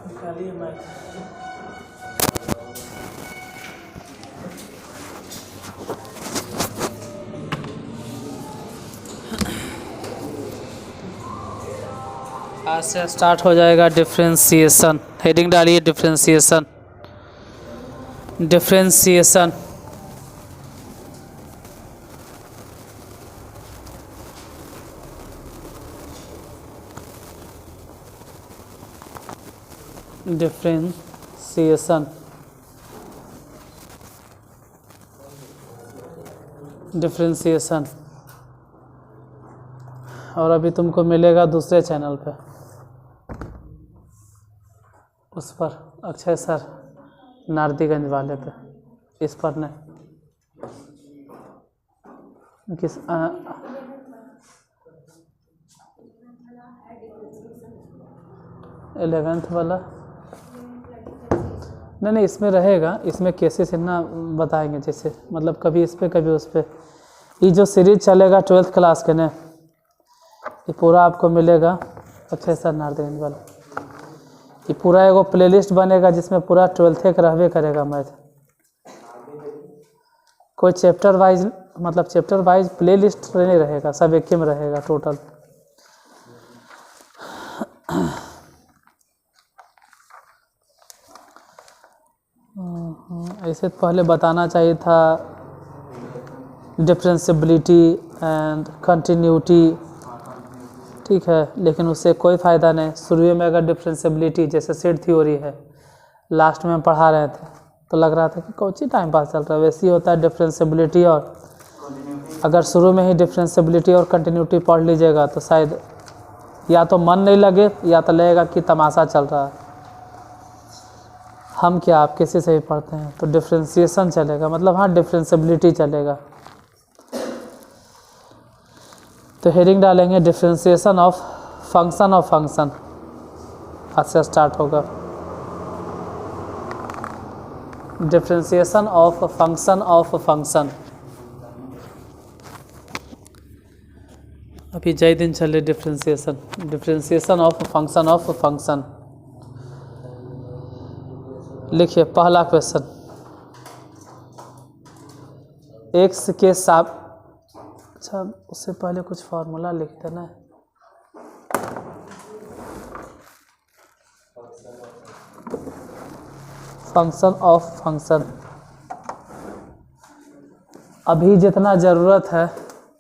निकालिए माइक। आज से स्टार्ट हो जाएगा डिफरेंशिएशन। हेडिंग डालिए डिफरेंशिएशन। Differentiation differentiation differentiation. और अभी तुमको मिलेगा दूसरे चैनल पे, उस पर अक्षय सर नारदीगंज वाले पे, इस पर नहीं। किस 11th वाला नहीं, इसमें रहेगा। इसमें केसेस ना बताएंगे, जैसे मतलब कभी इस पे कभी उस पे। ये जो सीरीज चलेगा 12th क्लास के ने, ये पूरा आपको मिलेगा अक्षय सर नारदीगंज वाला। ये पूरा एगो प्लेलिस्ट बनेगा जिसमें पूरा 12th का रहबे करेगा मैथ। कोई चैप्टर वाइज, मतलब चैप्टर वाइज प्लेलिस्ट नहीं रहेगा, सब एक ही में रहेगा टोटल। ऐसे तो पहले बताना चाहिए था डिफरेंशिएबिलिटी एंड कंटिन्यूटी, ठीक है, लेकिन उससे कोई फ़ायदा नहीं। शुरू में अगर डिफरेंशिएबिलिटी जैसे सेट थ्योरी है, लास्ट में हम पढ़ा रहे थे तो लग रहा था कि कौन टाइम पास चल रहा है, वैसे ही होता है डिफरेंशिएबिलिटी। और अगर शुरू में ही डिफरेंशिएबिलिटी और कंटिन्यूटी पढ़ लीजिएगा तो शायद या तो मन नहीं लगे या तो लगेगा कि तमाशा चल रहा है। हम क्या, आप किसी से ही पढ़ते हैं तो डिफरेंशिएशन चलेगा, मतलब हाँ डिफरेंशिएबिलिटी चलेगा। तो हेडिंग डालेंगे differentiation of function of function. आज से स्टार्ट होगा differentiation of function of function. अभी जय दिन चले डिफरेंशिएशन, डिफरेंशिएशन ऑफ फंक्शन। लिखिए पहला क्वेश्चन, एक्स के साथ, अच्छा उससे पहले कुछ फार्मूला लिख देना है। Function of function. अभी जितना ज़रूरत है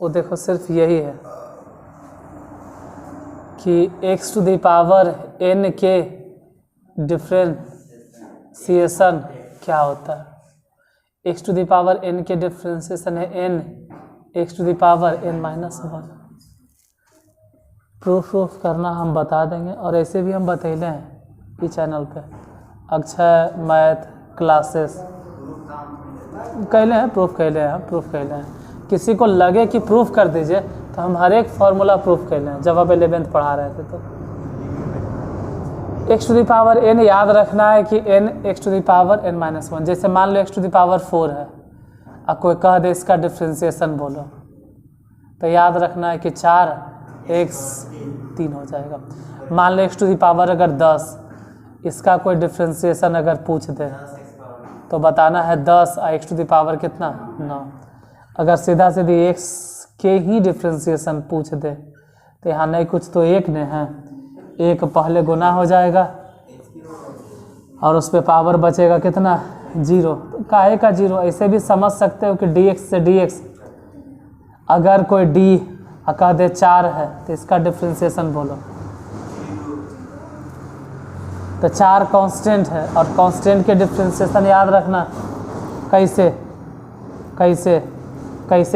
वो देखो सिर्फ यही है कि x to the power n के डिफरेंशिएशन क्या होता है। x to the power n के डिफरेंशिएशन है n x to the power n-1। Proof करना हम बता देंगे, और ऐसे भी हम बतैले हैं इस चैनल पे, अक्षय मैथ क्लासेस कहले हैं, प्रूफ कहले हैं। किसी को लगे कि प्रूफ कर दीजिए तो हम हर एक फार्मूला प्रूफ कहले हैं जब आप 11th पढ़ा रहे थे। तो x to the power n याद रखना है कि n x to the power n-1। जैसे मान लो x टू द पावर 4 है, अब कोई कह दे इसका डिफरेंशिएशन बोलो, तो याद रखना है कि 4x 3 हो जाएगा। मान लो x टू द पावर अगर 10, इसका कोई डिफरेंशिएशन अगर पूछ दे तो बताना है 10 और x टू द पावर कितना 9। अगर सीधा सीधी x के ही डिफरेंशिएशन पूछ दे तो यहाँ नहीं कुछ तो एक ने है, एक पहले गुना हो जाएगा और उस पर पावर बचेगा कितना 0। तो काहे का 0, ऐसे भी समझ सकते हो कि dx से dx, अगर कोई d कह दे 4 है तो इसका डिफरेंशिएशन बोलो। तो 4 कांस्टेंट है और कांस्टेंट के डिफरेंशिएशन याद रखना कैसे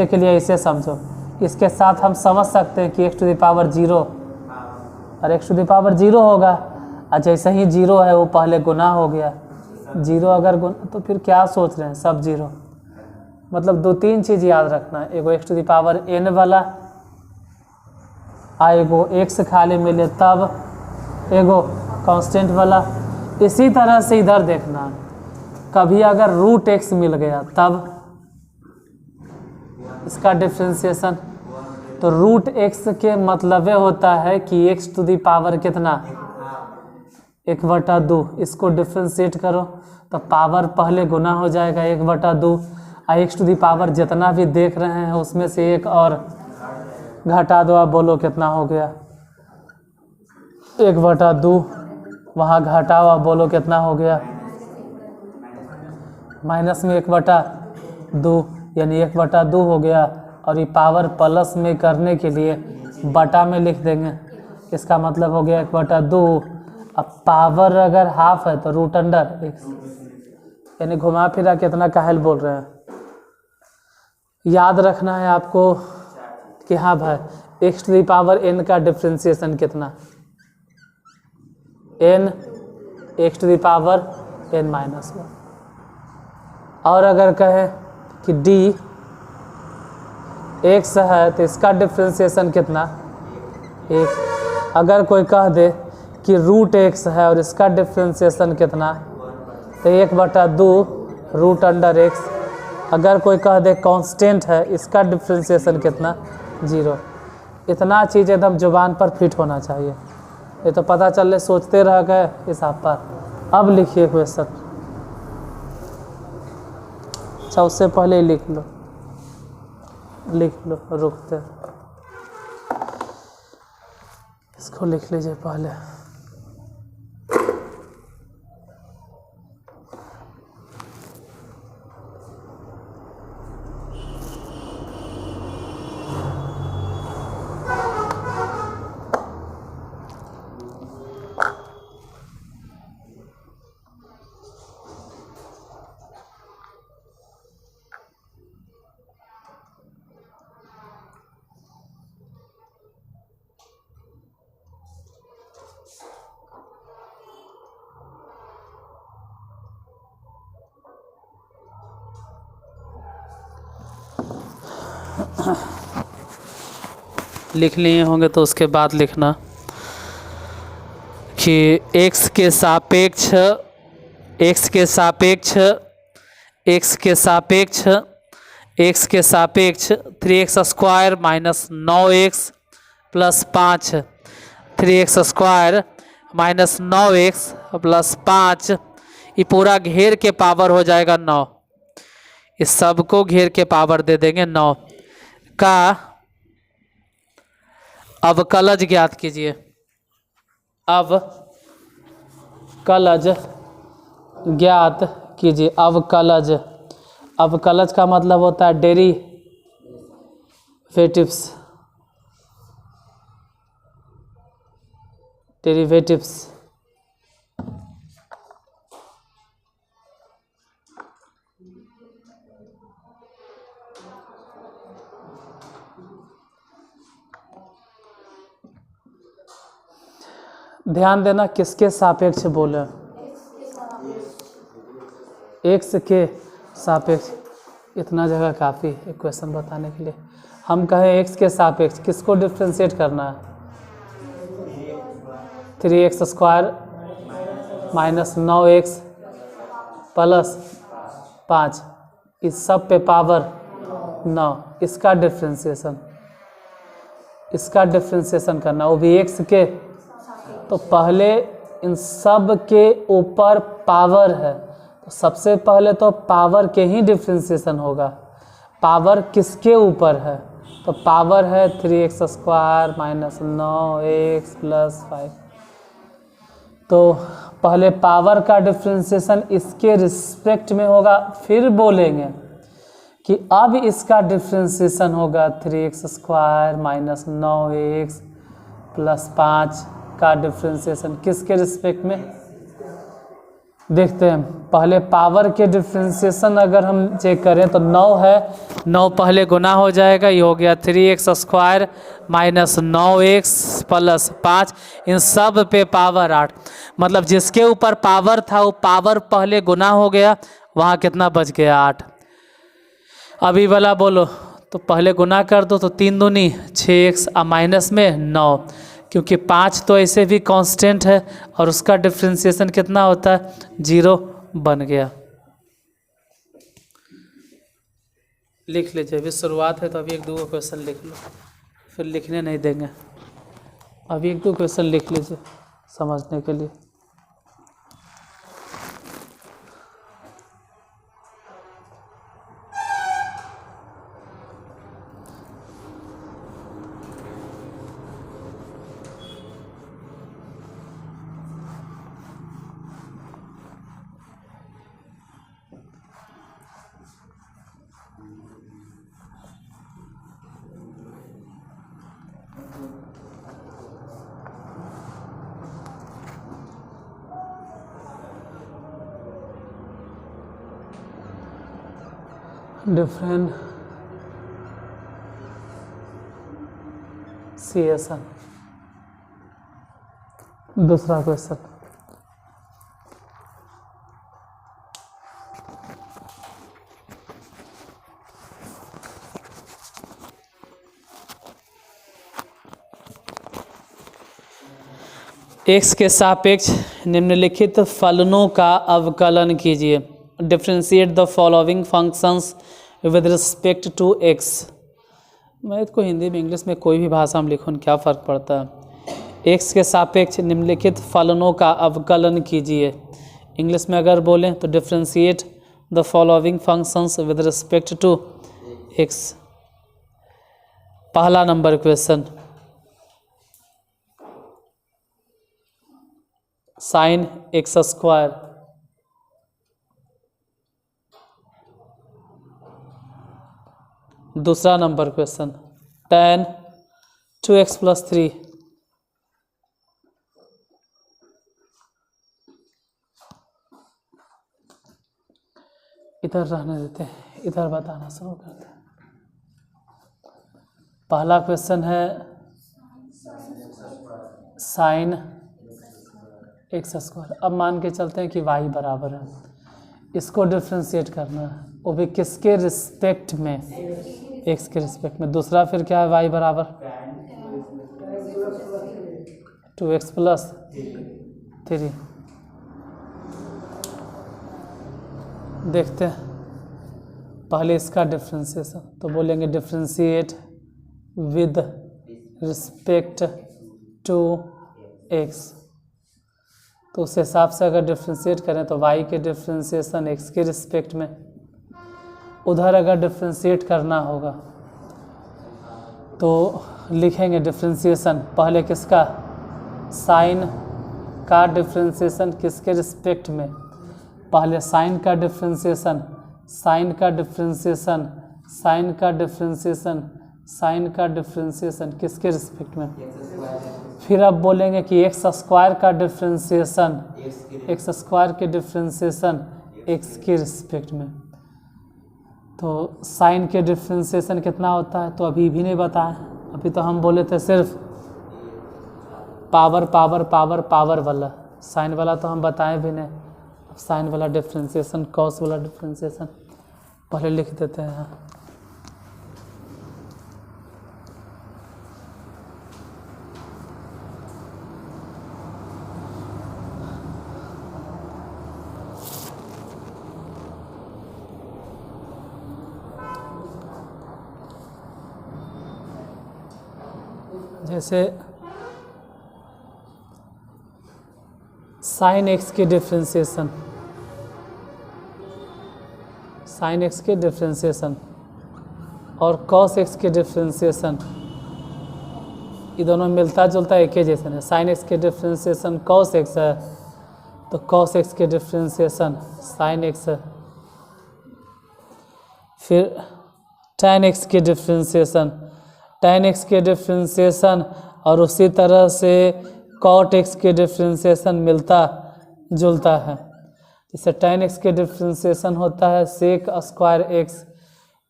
के लिए ऐसे समझो। इसके साथ हम समझ सकते हैं कि x टू द पावर 0 और x टू द पावर 0 होगा, और जैसे ही 0 है वो पहले गुना हो गया। 0 अगर गुना तो फिर क्या सोच रहे हैं, सब 0। मतलब 2-3 चीज़ याद रखना है, एगो x to the power n वाला, एगो x खाली मिले तब, एगो कांस्टेंट वाला। इसी तरह से इधर देखना, कभी अगर रूट x मिल गया तब इसका डिफरेंशिएशन। तो रूट x के मतलब होता है कि x टू द पावर कितना 1/2, इसको डिफ्रेंशिएट करो तो पावर पहले गुना हो जाएगा 1/2, x टू दी पावर जितना भी देख रहे हैं उसमें से एक और घटा दो। आप बोलो कितना हो गया 1/2, वहाँ घटाओ, आप बोलो कितना हो गया माइनस में 1/2, यानी 1/2 हो गया। और ये पावर प्लस में करने के लिए बटा में लिख देंगे, इसका मतलब हो गया 1/2। अब पावर अगर हाफ है तो रूट अंडर x, यानी घुमा फिरा कितना काहेल बोल रहे हैं। याद रखना है आपको कि हाँ भाई x to the power n का डिफ्रेंशिएशन कितना, n x to the power n-1। और अगर कहें कि d x है तो इसका डिफ्रेंशिएशन कितना 1। अगर कोई कह दे कि रूट x है और इसका डिफ्रेंशिएशन कितना तो 1/2 रूट अंडर x। अगर कोई कह दे कांस्टेंट है, इसका डिफ्रेंशिएशन कितना 0। इतना चीज़ एकदम जुबान पर फिट होना चाहिए, ये तो पता चले सोचते रह गए हिसाब पर। अब लिखिए क्वेश्चन, अच्छा उससे पहले ही लिख लो रुकते, इसको लिख लीजिए पहले। लिख लिए होंगे तो उसके बाद लिखना कि x के सापेक्ष 3x square minus 9x plus 5, 3x square minus 9x plus 5, ये पूरा घेर के पावर हो जाएगा 9। इस सब को घेर के पावर दे देंगे 9 का अवकलज ज्ञात कीजिए। अवकलज ज्ञात कीजिए। अवकलज का मतलब होता है डेरिवेटिव्स। ध्यान देना किसके सापेक्ष बोले, x के सापेक्ष। इतना जगह काफ़ी है क्वेश्चन बताने के लिए। हम कहें x के सापेक्ष किसको डिफ्रेंशिएट करना है, 3x square minus 9x plus 5, इस सब पे पावर 9, इसका डिफ्रेंशिएशन करना, वो भी x के। तो पहले इन सब के ऊपर पावर है तो सबसे पहले तो पावर के ही डिफ्रेंशिएशन होगा। पावर किसके ऊपर है, तो पावर है 3x square minus 9x plus 5। तो पहले पावर का डिफ्रेंशिएशन इसके रिस्पेक्ट में होगा, फिर बोलेंगे कि अब इसका डिफ्रेंशिएशन होगा 3x square minus 9x plus 5 का डिफ्रेंशिएशन किसके रिस्पेक्ट में। देखते हैं पहले पावर के डिफ्रेंशिएशन अगर हम चेक करें तो 9 है, 9 पहले गुना हो जाएगा, ये हो गया 3x square minus 9x plus 5, इन सब पे पावर 8। मतलब जिसके ऊपर पावर था वो पावर पहले गुना हो गया, वहाँ कितना बच गया 8। अभी वाला बोलो तो पहले गुना कर दो तो 3 दूनी 6x माइनस में 9, क्योंकि 5 तो ऐसे भी कांस्टेंट है और उसका डिफ्रेंशिएशन कितना होता है 0 बन गया। लिख लीजिए, अभी शुरुआत है तो अभी 1-2 क्वेश्चन लिख लो, फिर लिखने नहीं देंगे। अभी 1-2 क्वेश्चन लिख लीजिए समझने के लिए। डिफरेंशिएशन। दूसरा क्वेश्चन, x के सापेक्ष निम्नलिखित फलनों का अवकलन कीजिए। Differentiate the following functions with respect to x। मैं इसको हिंदी में इंग्लिश में कोई भी भाषा में लिखूँ क्या फ़र्क पड़ता है। x के सापेक्ष निम्नलिखित फलनों का अवकलन कीजिए। इंग्लिश में अगर बोलें तो differentiate the following functions with respect to x। पहला number question, sine x square. दूसरा नंबर क्वेश्चन, tan 2x + 3। इधर रहने देते हैं, इधर बताना शुरू करते हैं। पहला क्वेश्चन है साइन एक्स स्क्वायर। अब मान के चलते हैं कि y बराबर है, इसको डिफ्रेंशिएट करना है, वो भी किसके रिस्पेक्ट में, x के रिस्पेक्ट में। दूसरा फिर क्या है, y बराबर 2x + 3। देखते हैं पहले इसका डिफ्रेंशिएशन, तो बोलेंगे differentiate with respect to x। तो उस हिसाब से अगर डिफ्रेंशिएट करें तो y के डिफ्रेंशिएशन x के रिस्पेक्ट में, उधर अगर डिफ्रेंशिएट करना होगा तो लिखेंगे डिफ्रेंशिएशन पहले किसका, साइन का डिफ्रेंशिएशन किसके रिस्पेक्ट में। पहले साइन का डिफ्रेंशिएशन, साइन का डिफ्रेंशिएशन, साइन का डिफ्रेंशिएशन, साइन का डिफ्रेंशिएशन किसके रिस्पेक्ट में। फिर अब बोलेंगे कि एक्स स्क्वायर का डिफ्रेंशिएशन, एक्स स्क्वायर के डिफ्रेंशिएशन एक्स के रिस्पेक्ट में। तो साइन के डिफ्रेंशिएशन कितना होता है, तो अभी भी नहीं बताएं। अभी तो हम बोले थे सिर्फ पावर पावर पावर पावर वाला, साइन वाला तो हम बताएं भी नहीं। अब साइन वाला डिफ्रेंशिएशन, कॉस वाला डिफ्रेंशिएशन पहले लिख देते हैं। जैसे साइन एक्स के डिफ्रेंशिएशन, साइन एक्स के डिफ्रेंशिएशन और कॉस एक्स के डिफ्रेंशिएशन, ये दोनों मिलता जुलता एक ही जैसे है। साइन एक्स के डिफ्रेंशिएशन कॉस एक्स है, तो कॉस एक्स के डिफ्रेंशिएशन साइन एक्स है। फिर tan एक्स के डिफ्रेंशिएशन, tan एक्स के डिफ्रेंशिएशन और उसी तरह से cot एक्स के डिफ्रेंशिएशन मिलता जुलता है। जैसे tan एक्स के डिफ्रेंशिएशन होता है सेक स्क्वायर एक्स,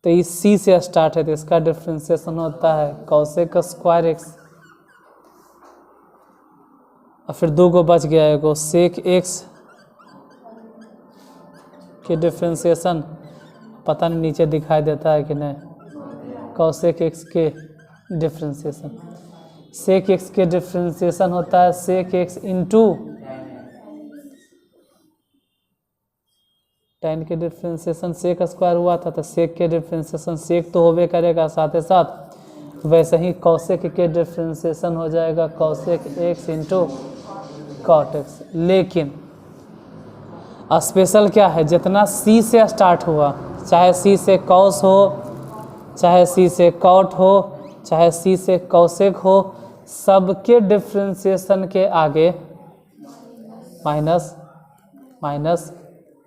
तो इस सी से स्टार्ट है, तो इसका डिफ्रेंशिएशन होता है कॉसेक स्क्वायर एक्स। और फिर दो को बच गया है, सेक एक्स के डिफ्रेंशिएशन पता नहीं नीचे दिखाई देता है कि नहीं, कॉसेक एक्स के डिफ्रेंशिएशन। सेक एक्स के डिफ्रेंशिएशन होता है सेक एक्स इंटू tan के डिफ्रेंशिएशन सेक स्क्वायर हुआ था, तो सेक के डिफ्रेंशिएशन सेक तो होबे करेगा, साथ ही साथ वैसे ही कॉसेक के डिफ्रेंशिएशन हो जाएगा cosec x into cot x. लेकिन स्पेशल क्या है, जितना सी से स्टार्ट हुआ, चाहे सी से कॉस हो, चाहे सी से कॉट हो, चाहे सी से कॉसेक हो, सबके डिफ्रेंशिएशन के आगे माइनस माइनस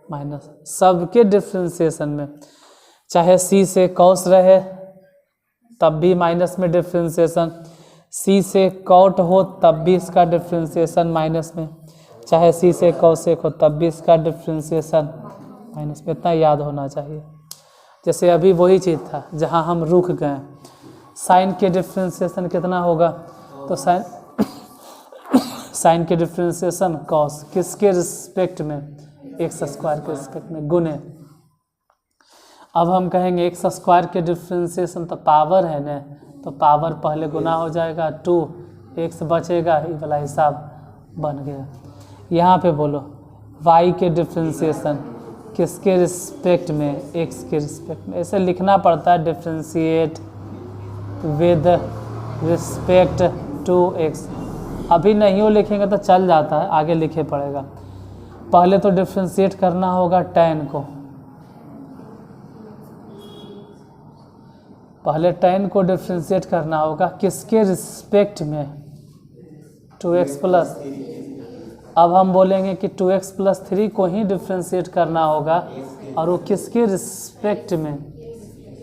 माइनस, सबके डिफ्रेंशिएशन में चाहे सी से कॉस रहे तब भी माइनस में डिफ्रेंशिएशन, सी से कॉट हो तब भी इसका डिफ्रेंशिएशन माइनस में, चाहे सी से कॉसेक हो तब भी इसका डिफ्रेंशिएशन माइनस में। इतना याद होना चाहिए। जैसे अभी वही चीज़ था जहाँ हम रुक गए। साइन के डिफ्रेंसिएशन कितना होगा, तो साइन के डिफ्रेंसिएशन कॉस किसके रिस्पेक्ट में, एक्स स्क्वायर के रिस्पेक्ट में गुने। अब हम कहेंगे एक्स स्क्वायर के डिफ्रेंसिएशन तो पावर है ना, तो पावर पहले गुना हो जाएगा 2, एक्स बचेगा, ये वाला हिसाब बन गया। यहाँ पे बोलो y के डिफ्रेंसिएशन किसके रिस्पेक्ट में, x के रिस्पेक्ट में। ऐसे लिखना पड़ता है differentiate with respect to x। अभी नहीं हो लिखेंगे तो चल जाता है, आगे लिखे पड़ेगा। पहले तो डिफ्रेंशिएट करना होगा tan को, पहले tan को डिफ्रेंशिएट करना होगा किसके रिस्पेक्ट में, 2x प्लस। अब हम बोलेंगे कि 2x प्लस 3 को ही डिफ्रेंशिएट करना होगा, और वो किसके रिस्पेक्ट में,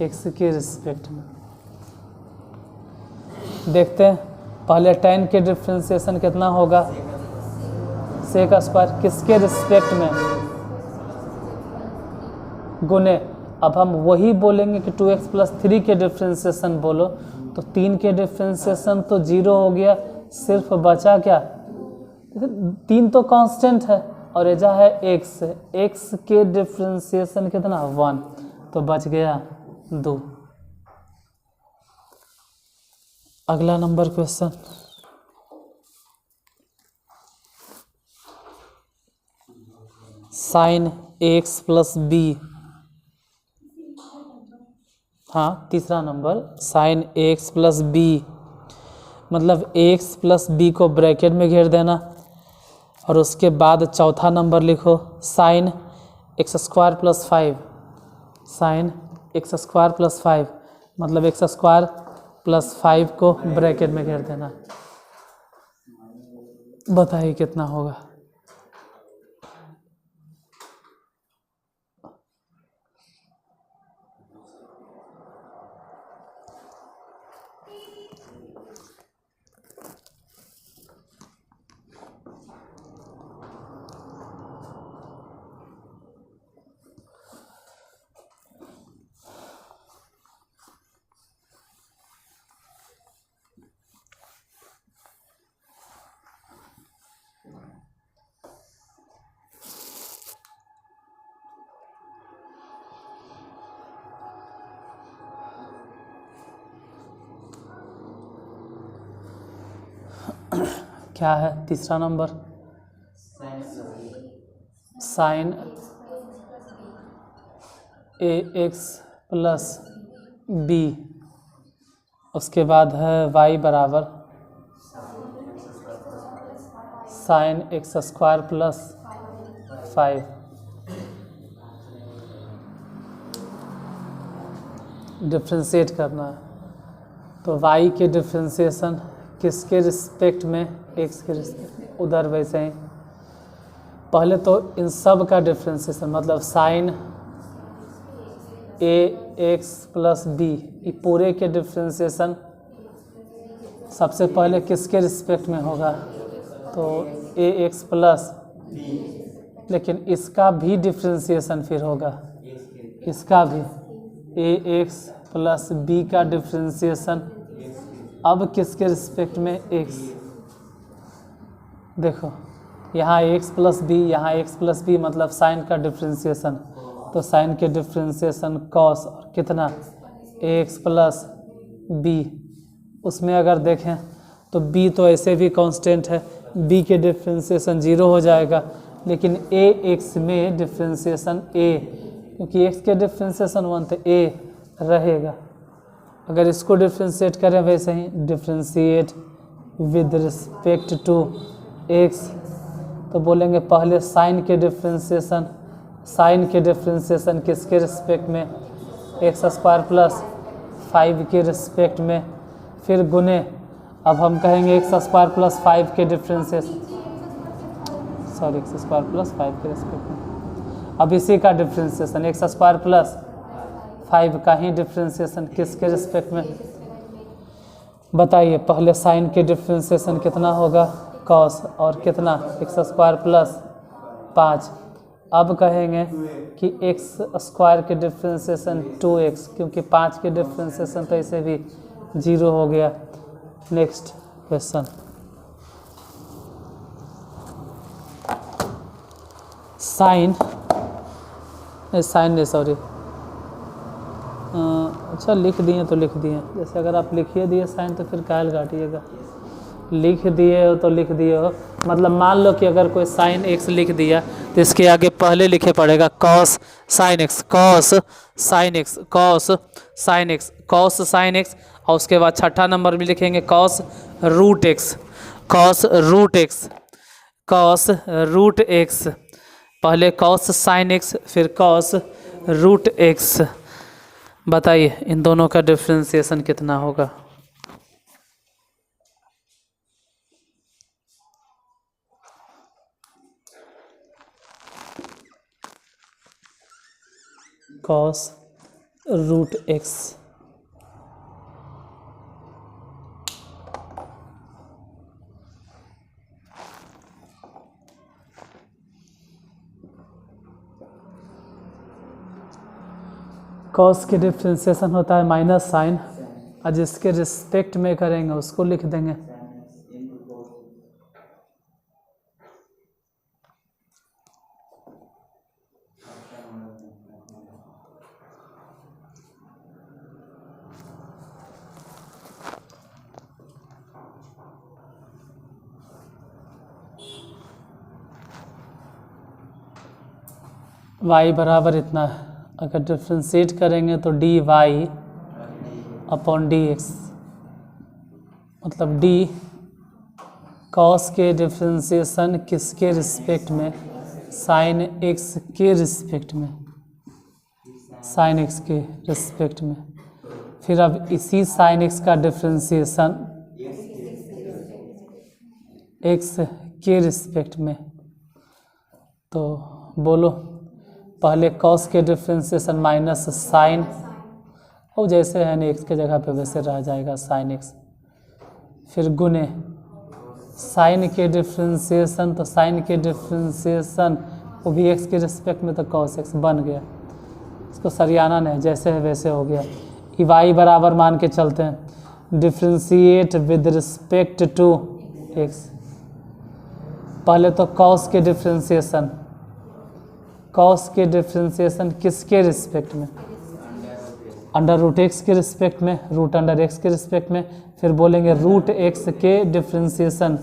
x के रिस्पेक्ट में। देखते हैं पहले tan के डिफ्रेंशिएशन कितना होगा, सेक स्क्वायर किसके रिस्पेक्ट में गुने। अब हम वही बोलेंगे कि 2x प्लस 3 के डिफ्रेंशिएशन बोलो, तो 3 के डिफ्रेंशिएशन तो 0 हो गया, सिर्फ बचा क्या, 3 तो कांस्टेंट है और एजा है x, x के डिफ्रेंशिएशन कितना 1, तो बच गया 2। अगला number question, sine x plus b, हाँ तीसरा number sine x plus b, मतलब x प्लस बी को ब्रैकेट में घेर देना, और उसके बाद चौथा नंबर लिखो sine x square plus 5, sine x square plus 5, मतलब एक्स स्क्वायर प्लस 5 को ब्रैकेट में घेर देना। बताइए कितना होगा। क्या है तीसरा नंबर, साइन ए एक्स प्लस बी, उसके बाद है y बराबर sign x square plus 5। Differentiate करना है, तो y के डिफ्रेंशिएशन किसके रिस्पेक्ट में, x के रिस्पेक्ट में। उधर वैसे ही पहले तो इन सब का डिफ्रेंशिएशन, मतलब साइन ए एक्स प्लस बी, ये पूरे के डिफ्रेंशिएशन सबसे पहले किसके रिस्पेक्ट में होगा, तो ए एक्स प्लस, लेकिन इसका भी डिफ्रेंशिएशन फिर होगा, इसका भी ए एक्स प्लस बी का डिफ्रेंशिएशन अब किसके रिस्पेक्ट में, x। देखो यहाँ x प्लस बी, यहाँ x प्लस बी, मतलब साइन का डिफ्रेंशिएशन, तो साइन के डिफ्रेंशिएशन कॉस और कितना ax प्लस बी। उसमें अगर देखें तो b तो ऐसे भी कांस्टेंट है, b के डिफ्रेंशिएशन 0 हो जाएगा, लेकिन ax में डिफ्रेंशिएशन a, क्योंकि x के डिफ्रेंशिएशन 1 तो a रहेगा। अगर इसको डिफ्रेंशिएट करें वैसे ही differentiate with respect to x, तो बोलेंगे पहले साइन के डिफ्रेंशिएशन, साइन के डिफ्रेंशिएशन किसके रिस्पेक्ट में, एक्स स्क्वायर प्लस 5 के रिस्पेक्ट में, फिर गुने। अब हम कहेंगे एक्स स्क्वायर प्लस 5 के differentiation, sorry x square plus 5 के रिस्पेक्ट में। अब इसी का डिफ्रेंशिएशन एक्स स्क्वायर प्लस 5 का ही डिफ्रेंशिएशन किसके रिस्पेक्ट में, बताइए। पहले साइन के डिफ्रेंशिएशन कितना होगा, कॉस, और कितना एक्स स्क्वायर प्लस 5, अब कहेंगे कि एक्स स्क्वायर के डिफ्रेंसिएशन 2x, क्योंकि 5 के डिफ्रेंसिएशन तो ऐसे भी 0 हो गया। नेक्स्ट क्वेश्चन, साइन नहीं सॉरी, अच्छा लिख दिए तो लिख दिए, जैसे अगर आप लिखिए दिए साइन तो फिर कायल काटिएगा, लिख दिए हो तो लिख दिए हो, मतलब मान लो कि अगर कोई साइन एक्स लिख दिया तो इसके आगे पहले लिखे पड़ेगा cos sine x, cos sine x, cos sine x, cos sine x, और उसके बाद छठा नंबर में लिखेंगे cos root x, cos root x, cos root x, पहले कॉस साइन एक्स फिर कॉस रूट एक्स। बताइए इन दोनों का डिफ्रेंसिएशन कितना होगा? कॉस रूट एक्स, कॉस के डिफ्रेंसिएशन होता है माइनस साइन, और जिसके रिस्पेक्ट में करेंगे उसको लिख देंगे। y बराबर इतना है, अगर डिफ्रेंशिएट करेंगे तो dy अपॉन dx, मतलब d कॉस के डिफ्रेंशिएशन किसके रिस्पेक्ट में? साइन x के रिस्पेक्ट में, साइन x के रिस्पेक्ट में। फिर अब इसी साइन x का डिफ्रेंशिएशन x के रिस्पेक्ट में, तो बोलो पहले कॉस के डिफ्रेंसिएशन माइनस साइन, और जैसे है ना एक्स के जगह पे वैसे रह जाएगा साइन एक्स, फिर गुने साइन के डिफ्रेंसिएशन, तो साइन के डिफ्रेंसिएशन वो भी एक्स के रिस्पेक्ट में, तो कॉस एक्स बन गया, इसको सरियाना नहीं, जैसे है वैसे हो गया। वाई बराबर मान के चलते हैं, differentiate with respect to x, पहले तो कॉस के डिफ्रेंसिएशन, कॉस के डिफ्रेंसिएशन किसके रिस्पेक्ट में? अंडर रूट एक्स के रिस्पेक्ट में, रूट अंडर एक्स के रिस्पेक्ट में, फिर बोलेंगे रूट एक्स के डिफ्रेंसिएशन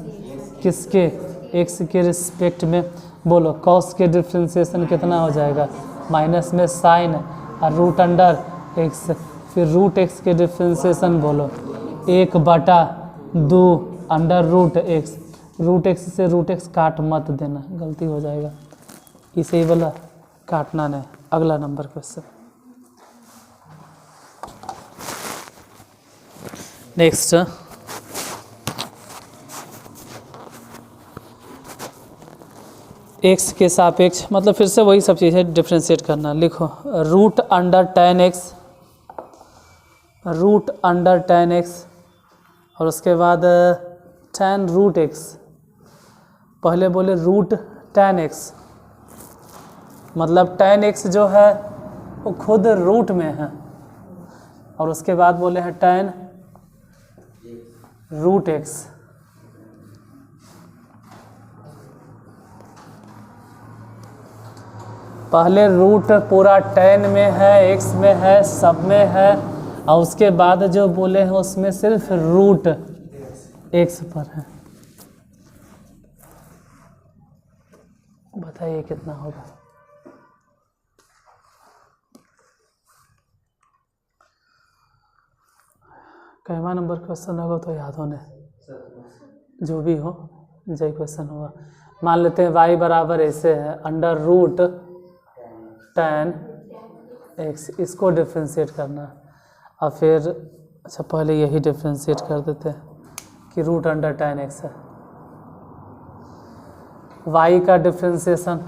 किसके? एक्स के रिस्पेक्ट में। बोलो कॉस के डिफ्रेंसिएशन कितना हो जाएगा? माइनस में साइन और रूट अंडर एक्स, फिर रूट एक्स के डिफ्रेंसिएशन बोलो 1/2 under root x, root x से रूट एक्स काट मत देना, गलती हो जाएगा, इसे ही बोला काटना नहीं। अगला नंबर क्वेश्चन, नेक्स्ट एक्स के सापेक्ष, मतलब फिर से वही सब चीज़ है, डिफ्रेंशिएट करना। लिखो root under ten x, root under ten x, और उसके बाद टेन रूट एक्स, पहले बोले रूट टेन एक्स, मतलब टेन एक्स जो है वो खुद रूट में है, और उसके बाद बोले हैं टेन रूट एक्स, पहले रूट पूरा टेन में है, एक्स में है, सब में है, और उसके बाद जो बोले हैं उसमें सिर्फ रूट एक्स पर है। बताइए कितना होगा? कैवा नंबर क्वेश्चन होगा तो याद होने, जो भी हो जो क्वेश्चन होगा। मान लेते हैं y बराबर ऐसे है, अंडर रूट टेन एक्स, इसको डिफ्रेंशिएट करना, और फिर अच्छा पहले यही डिफ्रेंशिएट कर देते हैं कि रूट अंडर टेन एक्स है। y का डिफ्रेंशिएशन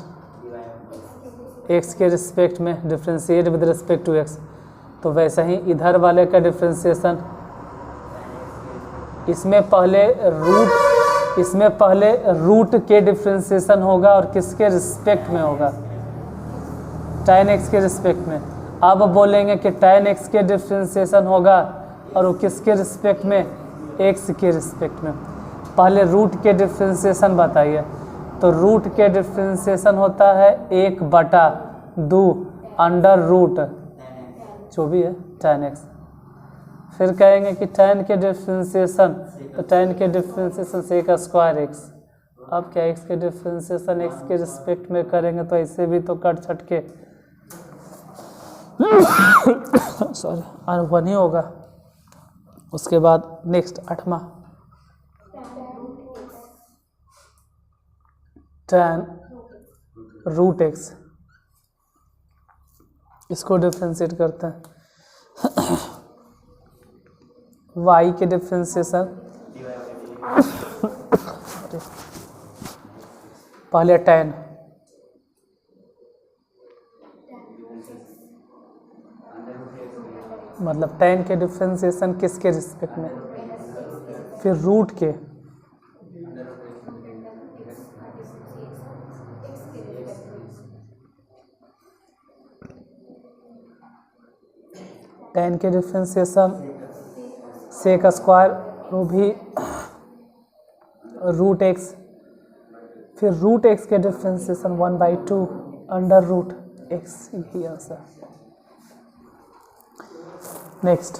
x के रिस्पेक्ट में, differentiate with respect to x, तो वैसे ही इधर वाले का डिफ्रेंशिएशन, इसमें पहले रूट के डिफ्रेंशिएशन होगा और किसके रिस्पेक्ट में होगा? tan x के रिस्पेक्ट में। अब बोलेंगे कि tan x के डिफ्रेंशिएशन होगा और वो किसके रिस्पेक्ट में, x के रिस्पेक्ट में। पहले रूट के डिफ्रेंशिएशन बताइए। तो रूट के डिफ्रेंशिएशन होता है 1/2 अंडर रूट जो भी है tan x। फिर कहेंगे कि tan के डिफ्रेंशिएशन, तो tan के डिफ्रेंशिएशन सेक स्क्वायर x। अब क्या x के डिफ्रेंशिएशन x के रिस्पेक्ट में करेंगे तो ऐसे भी तो कट छट के सॉरी वन ही होगा। उसके बाद नेक्स्ट 8वां tan रूट x, इसको डिफ्रेंशिएट करते हैं। y के डिफ्रेंशिएशन पहले tan, मतलब tan के डिफ्रेंशिएशन किसके रिस्पेक्ट में, फिर रूट के, tan के डिफ्रेंशिएशन सेक स्क्वायर वो भी रूट x, फिर रूट x के डिफ्रेंशिएशन 1/2 अंडर रूट x, यही answer. Next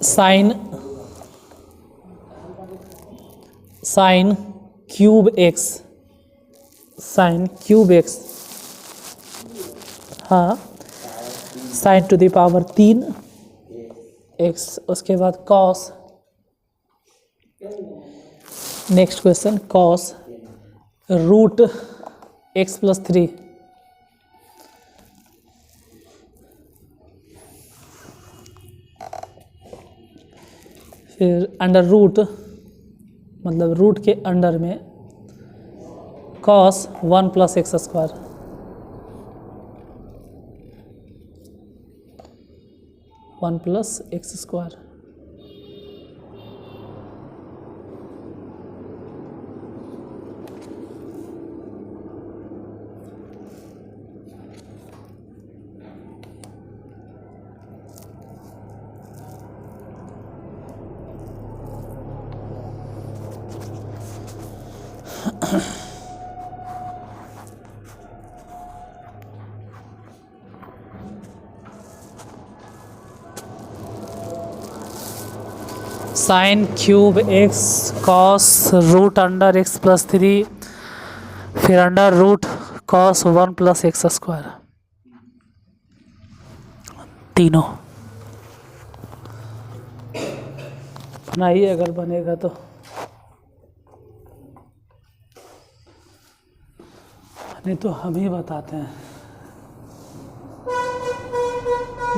sine cube x, sine cube x, हाँ sine to the power 3 x। उसके बाद cos, next question cos root x + 3, फिर अंडर रूट, मतलब रूट के अंडर में cos 1 + x², one plus x²। Sine cube x cos root under x + 3, फिर under root cos 1 + x², तीनों बनाइए अगर बनेगा तो। नहीं तो हम ही बताते हैं।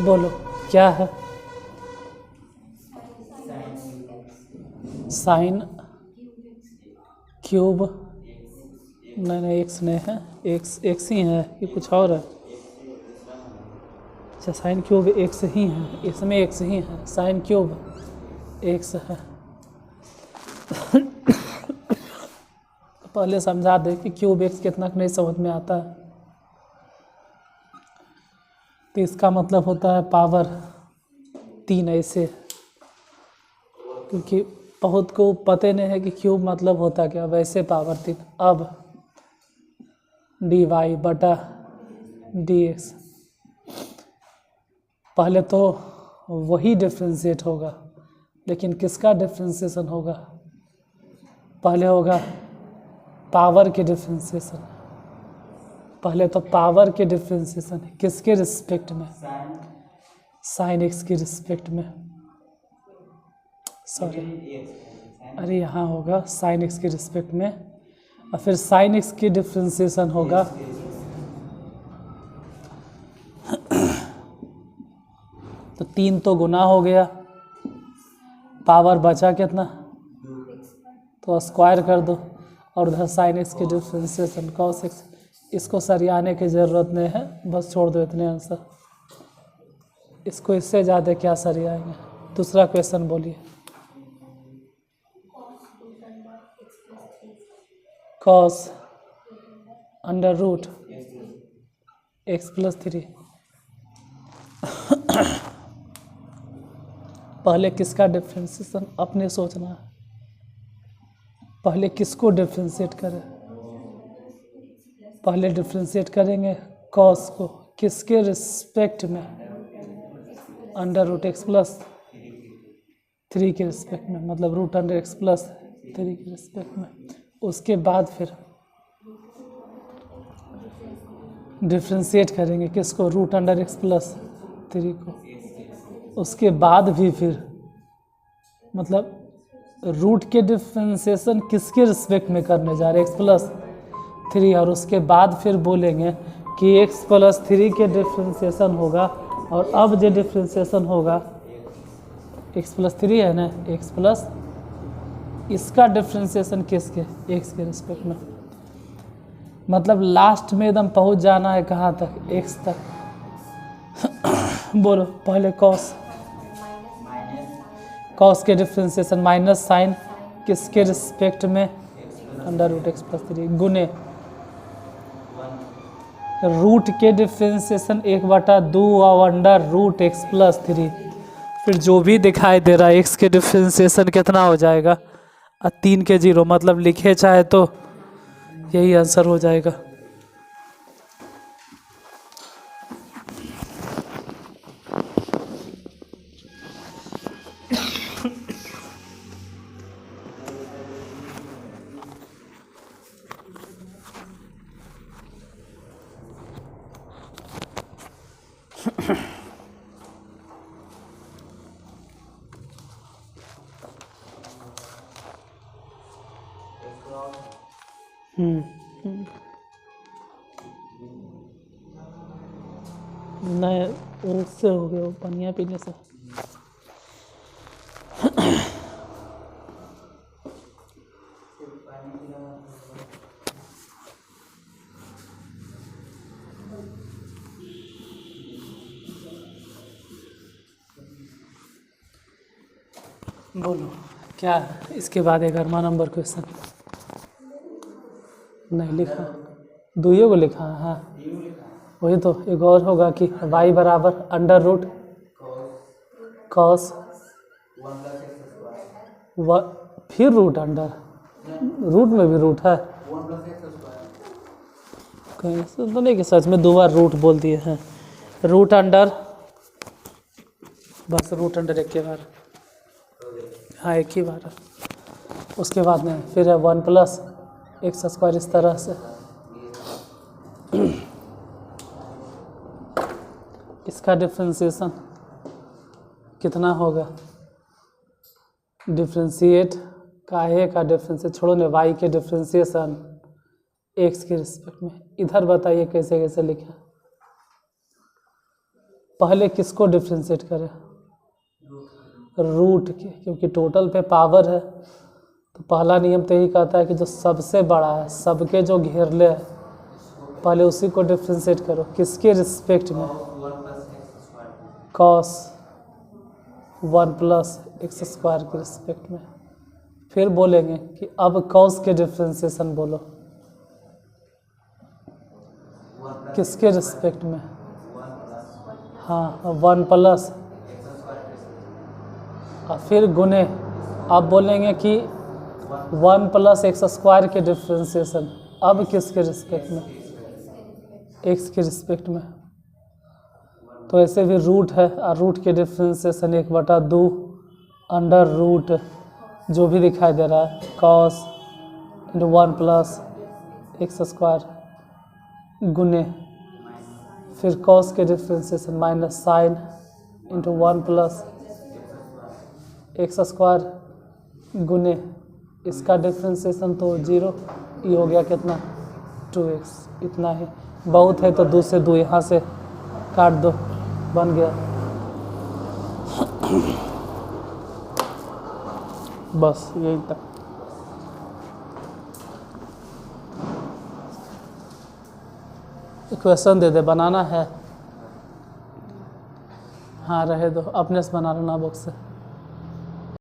बोलो क्या है, साइन क्यूब, नहीं एक्स नहीं है, एक्स ही है, ये कुछ और है। अच्छा साइन क्यूब एक्स ही है, इसमें एक्स ही है, साइन क्यूब एक्स है। पहले समझा दे कि क्यूब एक्स कितना नहीं समझ में आता है। तो इसका मतलब होता है पावर 3 ऐसे, क्योंकि बहुत को पता नहीं है कि क्यूब मतलब होता क्या, वैसे पावर 3। अब dy/dx, पहले तो वही डिफ्रेंशिएट होगा, लेकिन किसका डिफ्रेंशिएशन होगा, पहले होगा पावर के डिफ्रेंशिएशन। पहले तो पावर के डिफ्रेंशिएशन किसके रिस्पेक्ट में, साइन एक्स के रिस्पेक्ट में, सॉरी अरे यहाँ होगा साइन एक्स के रिस्पेक्ट में, और फिर साइन एक्स की डिफ्रेंशिएशन होगा तो 3 तो गुना हो गया, पावर बचा कितना, तो स्क्वायर कर दो, और उधर साइन एक्स की डिफ्रेंशिएशन कॉस एक्स। इसको सरियाने की ज़रूरत नहीं है, बस छोड़ दो इतने आंसर, इसको इससे ज़्यादा क्या सरियाएंगे। दूसरा क्वेश्चन बोलिए। Cos under root x+3। पहले किसका डिफ्रेंशिएशन अपने सोचना है, पहले किसको डिफ्रेंशिएट करें, पहले डिफ्रेंशिएट करेंगे कॉस को, किसके रिस्पेक्ट में, अंडर रूट x+3 के रिस्पेक्ट में, मतलब रूट अंडर x+3 के रिस्पेक्ट में। उसके बाद फिर डिफ्रेंशिएट करेंगे किसको, रूट अंडर x+3 को। उसके बाद भी फिर मतलब रूट के डिफ्रेंशिएशन किसके रिस्पेक्ट में करने जा रहे हैं, x+3। और उसके बाद फिर बोलेंगे कि x+3 के डिफ्रेंशिएशन होगा, और अब जो डिफ्रेंशिएशन होगा x+3 है ना, x+ इसका डिफ्रेंशिएशन किसके, x के रिस्पेक्ट में। मतलब लास्ट में एकदम पहुंच जाना है कहाँ तक, x तक। बोलो पहले कॉस के डिफ्रेंशिएशन माइनस साइन किसके रिस्पेक्ट में, अंडर रूट x+3 गुने रूट के डिफ्रेंशिएशन 1/2 और अंडर रूट x+3। फिर जो भी दिखाई दे रहा है x के डिफ्रेंशिएशन कितना हो जाएगा, 3 के 0, मतलब लिखे चाहे तो यही आंसर हो जाएगा। नहीं उससे हो गया, वो पनिया पीने से। बोलो क्या है इसके बाद 11वां नंबर क्वेश्चन। नहीं लिखा, दुइयों को लिखा है। हाँ वही तो, एक और होगा कि y बराबर अंडर रूट कॉस फिर रूट अंडर, रूट में भी रूट है कहीं से तो नहीं कि सच में 2 बार रूट बोल दिए हैं। Root under, bus route under एक ही बार, हाँ एक ही बार है। उसके बाद में फिर है 1+x² इस तरह से। इसका डिफ्रेंशिएशन कितना होगा, डिफ्रेंशिएट काहे का डिफ्रेंशिएट छोड़ो ने, y के डिफ्रेंशिएशन x के रिस्पेक्ट में। इधर बताइए कैसे कैसे लिखें, पहले किसको डिफ्रेंशिएट करें, रूट के, क्योंकि टोटल पे पावर है तो पहला नियम तो यही कहता है कि जो सबसे बड़ा है, सबके जो घेरले है, पहले उसी को डिफ्रेंशिएट करो। किसके रिस्पेक्ट में, कॉस 1+x² के रिस्पेक्ट में। फिर बोलेंगे कि अब कॉस के डिफ्रेंशिएशन बोलो, किसके रिस्पेक्ट में, हाँ 1+, और फिर गुने। अब बोलेंगे कि 1+x² के डिफ्रेंशिएशन अब किसके रिस्पेक्ट में, x के रिस्पेक्ट में। तो ऐसे भी रूट है, और रूट के डिफ्रेंशिएशन 1/2 अंडर रूट जो भी दिखाई दे रहा है कॉस × 1+x² गुने फिर कॉस के डिफ्रेंशिएशन माइनस साइन × 1+x² गुने इसका डिफ्रेंशिएशन तो 0, ये हो गया कितना 2x। इतना ही बहुत है तो 2 से 2 यहाँ से काट दो, बन गया। बस यही तक। क्वेश्चन दे दे, बनाना है, हाँ रहे दो, अपने से बना लो ना बॉक्स से।